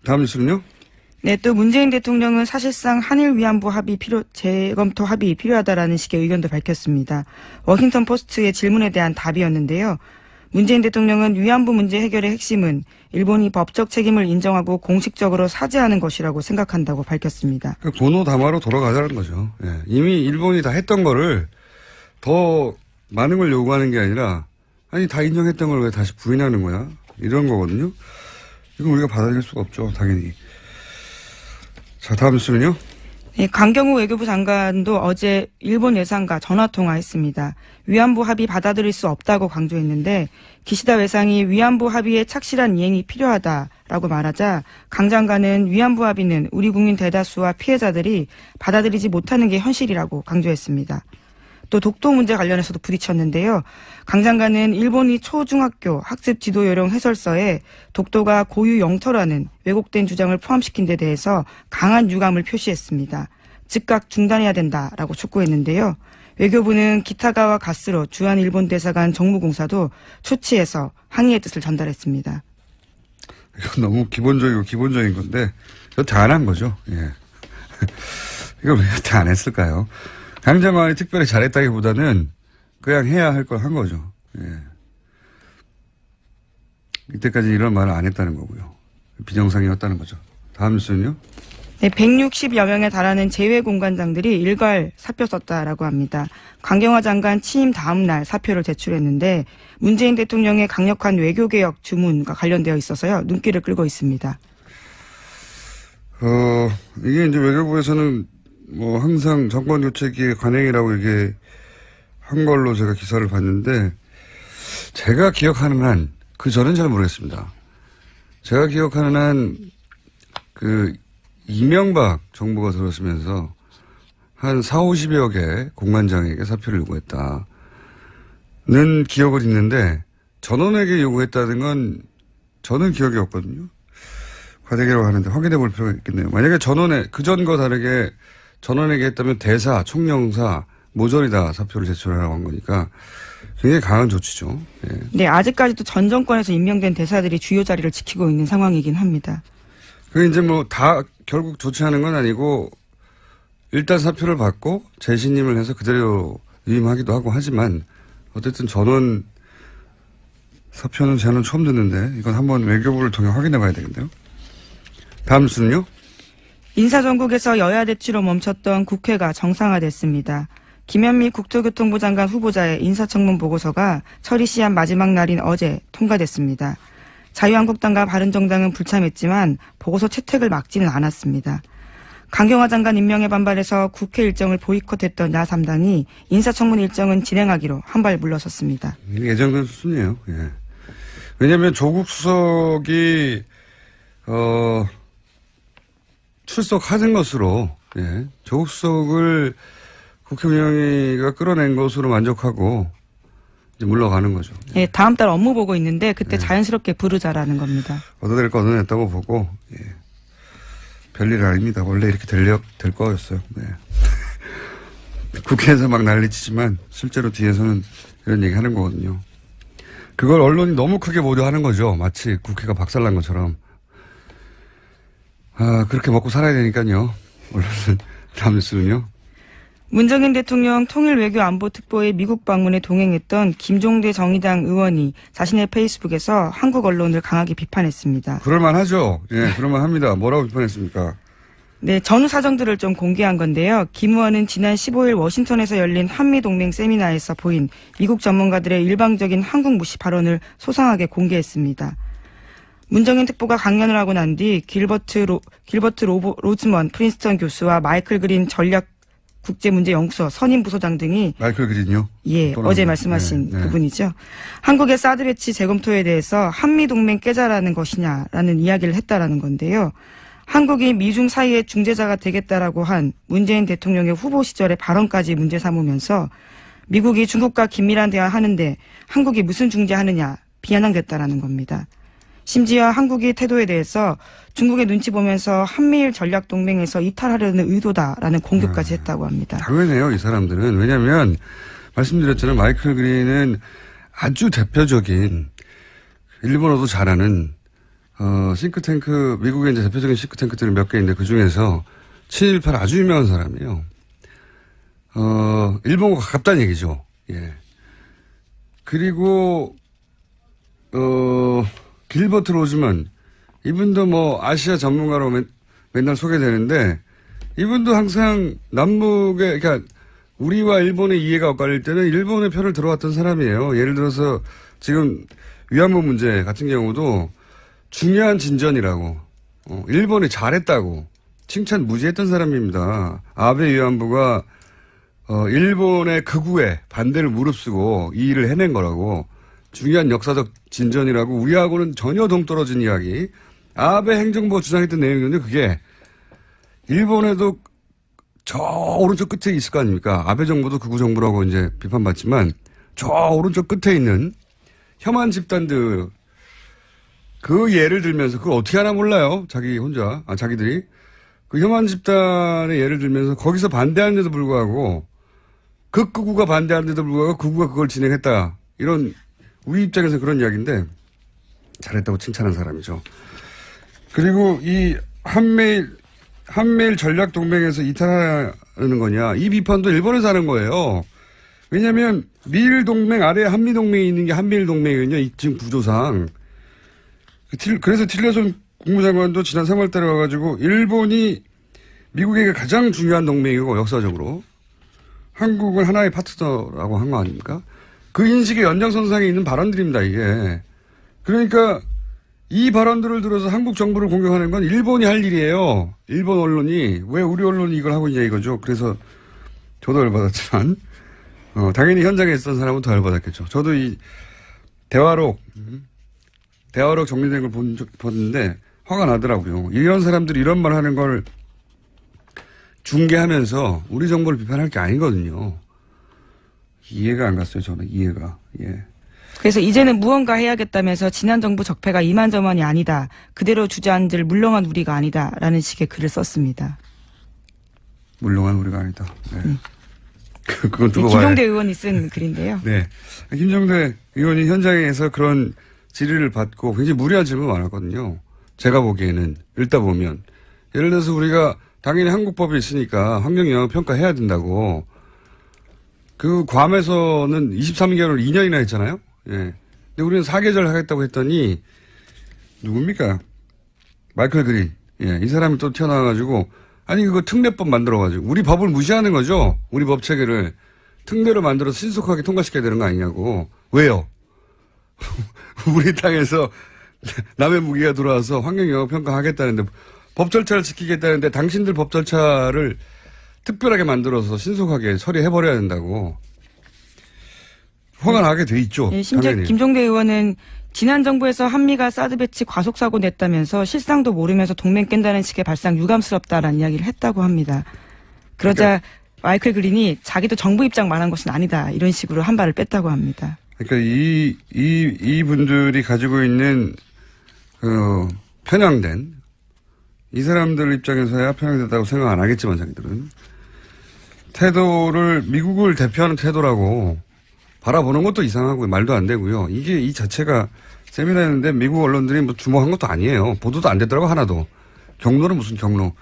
다음 뉴스는요? 네, 또 문재인 대통령은 사실상 한일 위안부 재검토 합의 필요하다라는 식의 의견도 밝혔습니다. 워싱턴 포스트의 질문에 대한 답이었는데요. 문재인 대통령은 위안부 문제 해결의 핵심은 일본이 법적 책임을 인정하고 공식적으로 사죄하는 것이라고 생각한다고 밝혔습니다. 그러니까 고노다마로 돌아가자는 거죠. 예. 이미 일본이 다 했던 거를 더 많은 걸 요구하는 게 아니라 아니 다 인정했던 걸 왜 다시 부인하는 거야? 이런 거거든요. 이건 우리가 받아들일 수가 없죠. 당연히. 자, 다음 뉴스는요. 네, 강경호 외교부 장관도 어제 일본 외상과 전화통화했습니다. 위안부 합의 받아들일 수 없다고 강조했는데 기시다 외상이 위안부 합의의 착실한 이행이 필요하다라고 말하자 강 장관은 위안부 합의는 우리 국민 대다수와 피해자들이 받아들이지 못하는 게 현실이라고 강조했습니다. 또 독도 문제 관련해서도 부딪혔는데요. 강 장관은 일본이 초중학교 학습 지도 요령 해설서에 독도가 고유 영토라는 왜곡된 주장을 포함시킨 데 대해서 강한 유감을 표시했습니다. 즉각 중단해야 된다라고 촉구했는데요. 외교부는 기타가와 가스로 주한 일본 대사관 정무공사도 초치해서 항의의 뜻을 전달했습니다. 이건 너무 기본적인 건데 여태 안 한 거죠. 예. 이걸 왜 여태 안 했을까요? 강 장관이 특별히 잘했다기보다는 그냥 해야 할 걸 한 거죠. 예. 이때까지 이런 말을 안 했다는 거고요. 비정상이었다는 거죠. 다음 뉴스는요. 네, 160여 명에 달하는 재외공관장들이 일괄 사표 썼다라고 합니다. 강경화 장관 취임 다음 날 사표를 제출했는데 문재인 대통령의 강력한 외교개혁 주문과 관련되어 있어서요. 눈길을 끌고 있습니다. 이게 이제 외교부에서는 뭐 항상 정권 교체기의 관행이라고 이게 한 걸로 제가 기사를 봤는데 제가 기억하는 한 그 전은 잘 모르겠습니다. 제가 기억하는 한 그 이명박 정부가 들어서면서 한 4, 50여 개 공관장에게 사표를 요구했다는 기억은 있는데 전원에게 요구했다는 건 저는 기억이 없거든요. 과대기라고 하는데 확인해 볼 필요가 있겠네요. 만약에 전원에 그전과 다르게 전원에게 했다면 대사, 총영사 모조리 다 사표를 제출하라고 한 거니까 굉장히 강한 조치죠. 예. 네, 아직까지도 전 정권에서 임명된 대사들이 주요 자리를 지키고 있는 상황이긴 합니다. 그 이제 뭐 다 결국 조치하는 건 아니고 일단 사표를 받고 재신임을 해서 그대로 위임하기도 하고 하지만 어쨌든 전원 사표는 저는 처음 듣는데 이건 한번 외교부를 통해 확인해 봐야 되겠네요. 다음 뉴스는요. 인사정국에서 여야 대치로 멈췄던 국회가 정상화됐습니다. 김현미 국토교통부 장관 후보자의 인사청문 보고서가 처리 시한 마지막 날인 어제 통과됐습니다. 자유한국당과 바른정당은 불참했지만 보고서 채택을 막지는 않았습니다. 강경화 장관 임명에 반발해서 국회 일정을 보이콧했던 야3당이 인사청문 일정은 진행하기로 한 발 물러섰습니다. 예정된 수순이에요. 예. 왜냐하면 조국 수석이 출석하는 것으로 조국 수석을 국회의원회가 끌어낸 것으로 만족하고 이제 물러가는 거죠. 예, 다음 달 업무 보고 있는데 그때 자연스럽게 부르자라는 겁니다. 얻어낼 거 얻어냈다고 보고 별일 아닙니다. 원래 이렇게 될 거였어요. 네. 국회에서 막 난리치지만 실제로 뒤에서는 이런 얘기 하는 거거든요. 그걸 언론이 너무 크게 보도하는 거죠. 마치 국회가 박살난 것처럼. 그렇게 먹고 살아야 되니까요. 언론은. 다음 뉴스는요. 문정인 대통령 통일외교안보특보의 미국 방문에 동행했던 김종대 정의당 의원이 자신의 페이스북에서 한국 언론을 강하게 비판했습니다. 그럴만하죠. 예, 그럴만합니다. 뭐라고 비판했습니까? 네, 전후 사정들을 좀 공개한 건데요. 김 의원은 지난 15일 워싱턴에서 열린 한미동맹 세미나에서 보인 미국 전문가들의 일방적인 한국 무시 발언을 소상하게 공개했습니다. 문정인 특보가 강연을 하고 난 뒤 길버트 로즈먼 프린스턴 교수와 마이클 그린 전략 국제문제연구소 선임 부소장 등이 마이클 그린요? 예, 어제 말씀하신 그분이죠. 한국의 사드 배치 재검토에 대해서 한미동맹 깨자라는 것이냐라는 이야기를 했다라는 건데요. 한국이 미중 사이의 중재자가 되겠다라고 한 문재인 대통령의 후보 시절의 발언까지 문제 삼으면서 미국이 중국과 긴밀한 대화하는데 한국이 무슨 중재하느냐 비아냥됐다라는 겁니다. 심지어 한국의 태도에 대해서 중국의 눈치 보면서 한미일 전략동맹에서 이탈하려는 의도다라는 공격까지 했다고 합니다. 당연해요. 이 사람들은. 왜냐하면 말씀드렸잖아요. 마이클 그린은 아주 대표적인 일본어도 잘하는 싱크탱크, 미국의 이제 대표적인 싱크탱크들이 몇 개 있는데 그 중에서 친일파를 아주 유명한 사람이에요. 일본과 가깝다는 얘기죠. 예. 그리고, 길버트 로즈만, 이분도 뭐 아시아 전문가로 맨날 소개되는데, 이분도 항상 남북의, 그러니까 우리와 일본의 이해가 엇갈릴 때는 일본의 편을 들어왔던 사람이에요. 예를 들어서 지금 위안부 문제 같은 경우도 중요한 진전이라고, 일본이 잘했다고 칭찬 무지했던 사람입니다. 아베 위안부가 일본의 극우에 반대를 무릅쓰고 이 일을 해낸 거라고, 중요한 역사적 진전이라고, 우리하고는 전혀 동떨어진 이야기. 아베 행정부가 주장했던 내용이었는데 그게 일본에도 저 오른쪽 끝에 있을 거 아닙니까? 아베 정부도 극우 정부라고 이제 비판받지만 저 오른쪽 끝에 있는 혐한 집단들, 그 예를 들면서 그걸 어떻게 하나 몰라요. 자기들이. 그 혐한 집단의 예를 들면서 거기서 반대하는데도 불구하고, 극우가 반대하는데도 불구하고 극우가 그걸 진행했다. 이런, 우리 입장에서 그런 이야기인데 잘했다고 칭찬한 사람이죠. 그리고 이 한미일 전략 동맹에서 이탈하는 거냐, 이 비판도 일본에서 하는 거예요. 왜냐하면 미일 동맹 아래에 한미 동맹이 있는 게 한미일 동맹이거든요. 지금 구조상. 그래서 틸러슨 국무장관도 지난 3월달에 와가지고 일본이 미국에게 가장 중요한 동맹이고 역사적으로 한국은 하나의 파트너라고 한 거 아닙니까? 그 인식의 연장선상에 있는 발언들입니다, 이게. 그러니까 이 발언들을 들어서 한국 정부를 공격하는 건 일본이 할 일이에요. 일본 언론이. 왜 우리 언론이 이걸 하고 있냐 이거죠. 그래서 저도 열받았지만, 당연히 현장에 있었던 사람은 더 열받았겠죠. 저도 이 대화록 정리된 걸 봤는데 화가 나더라고요. 이런 사람들이 이런 말 하는 걸 중계하면서 우리 정부를 비판할 게 아니거든요. 이해가 안 갔어요, 저는. 이해가. 예. 그래서 이제는 무언가 해야겠다면서 지난 정부 적폐가 이만저만이 아니다. 그대로 주저앉을 물렁한 우리가 아니다. 라는 식의 글을 썼습니다. 물렁한 우리가 아니다. 네. 그건 두고 김종대 의원이 쓴 글인데요. 네. 김종대 의원이 현장에서 그런 질의를 받고 굉장히 무리한 질문 많았거든요. 제가 보기에는 읽다 보면. 예를 들어서 우리가 당연히 한국법이 있으니까 환경영향평가 해야 된다고. 그 괌에서는 23개월을 2년이나 했잖아요. 예. 근데 우리는 4계절 하겠다고 했더니 누굽니까? 마이클 그린. 예. 이 사람이 또 튀어나와가지고 아니 그거 특례법 만들어가지고 우리 법을 무시하는 거죠. 우리 법 체계를 특례로 만들어서 신속하게 통과시켜야 되는 거 아니냐고. 왜요? 우리 땅에서 남의 무기가 들어와서 환경영향평가 하겠다는데 법 절차를 지키겠다는데 당신들 법 절차를 특별하게 만들어서 신속하게 처리해버려야 된다고. 화가 나게 돼 있죠. 네, 심지어 당연히. 김종대 의원은 지난 정부에서 한미가 사드 배치 과속사고 냈다면서 실상도 모르면서 동맹 깬다는 식의 발상 유감스럽다라는 이야기를 했다고 합니다. 그러자 그러니까, 마이클 그린이 자기도 정부 입장 말한 것은 아니다. 이런 식으로 한 발을 뺐다고 합니다. 그러니까 이 분들이 가지고 있는 편향된, 이 사람들 입장에서야 편향됐다고 생각 안 하겠지만 자기들은 태도를 미국을 대표하는 태도라고 바라보는 것도 이상하고 말도 안 되고요. 이게 이 자체가 세미나였는데 미국 언론들이 뭐 주목한 것도 아니에요. 보도도 안 되더라고 하나도. 경로는 무슨 경로.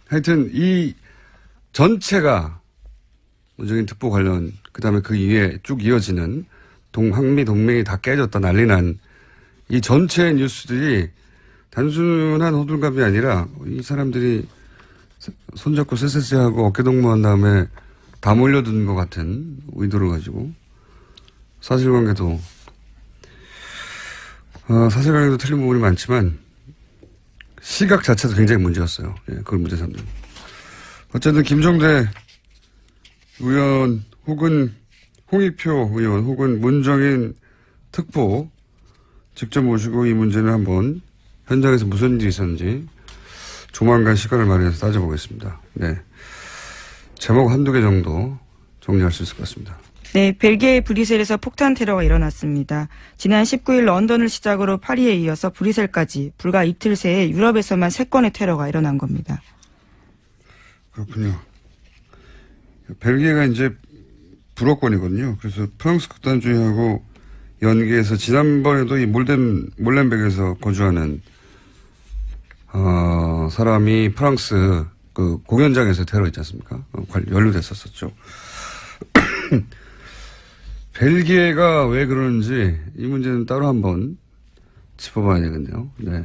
하여튼 이 전체가 문재인 특보 관련 그다음에 그 이후에 쭉 이어지는 한미 동맹이 다 깨졌다 난리 난 이 전체 뉴스들이 단순한 호들갑이 아니라 이 사람들이 손잡고 쎄쎄쎄하고 어깨동무한 다음에 다 몰려드는 것 같은 의도를 가지고 사실관계도 틀린 부분이 많지만 시각 자체도 굉장히 문제였어요. 예, 그걸 문제 삼는. 어쨌든 김종대 의원 혹은 홍익표 의원 혹은 문정인 특보 직접 모시고 이 문제는 한번 현장에서 무슨 일이 있었는지 조만간 시간을 마련해서 따져보겠습니다. 네. 제목 한두 개 정도 정리할 수 있을 것 같습니다. 네, 벨기에 브뤼셀에서 폭탄 테러가 일어났습니다. 지난 19일 런던을 시작으로 파리에 이어서 브뤼셀까지 불과 이틀 새에 유럽에서만 3건의 테러가 일어난 겁니다. 그렇군요. 벨기에가 이제 불어권이거든요. 그래서 프랑스 극단주의하고 연계해서 지난번에도 이 몰렌백에서 거주하는 사람이 프랑스 그 공연장에서 테러 있지 않습니까? 연루됐었었죠. 벨기에가 왜 그러는지 이 문제는 따로 한번 짚어봐야 되겠네요. 네.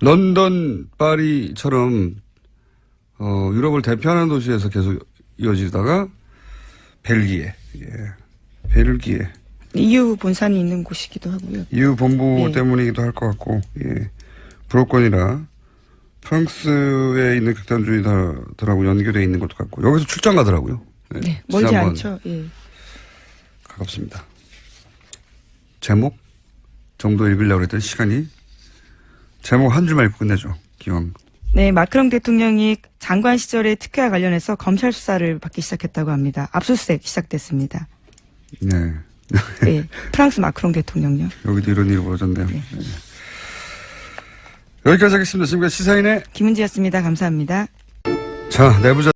런던, 파리처럼 유럽을 대표하는 도시에서 계속 이어지다가 벨기에, 벨기에. EU 본산이 있는 곳이기도 하고요. EU 본부 예. 때문이기도 할 것 같고, 예. 불호권이라 프랑스에 있는 극단주의자들하고 연결되어 있는 것도 같고, 여기서 출장 가더라고요. 예. 네, 멀지 지난번 않죠. 예. 가깝습니다. 제목 정도 읽으려고 했더니 시간이 제목 한 줄만 읽고 끝내죠. 기왕. 네, 마크롱 대통령이 장관 시절의 특혜와 관련해서 검찰 수사를 받기 시작했다고 합니다. 압수수색 시작됐습니다. 네. 네, 프랑스 마크롱 대통령요. 여기도 이런 일이 벌어졌네요. 네. 네. 여기까지 하겠습니다. 지금까지 시사인의 김은지였습니다. 감사합니다. 자, 내부자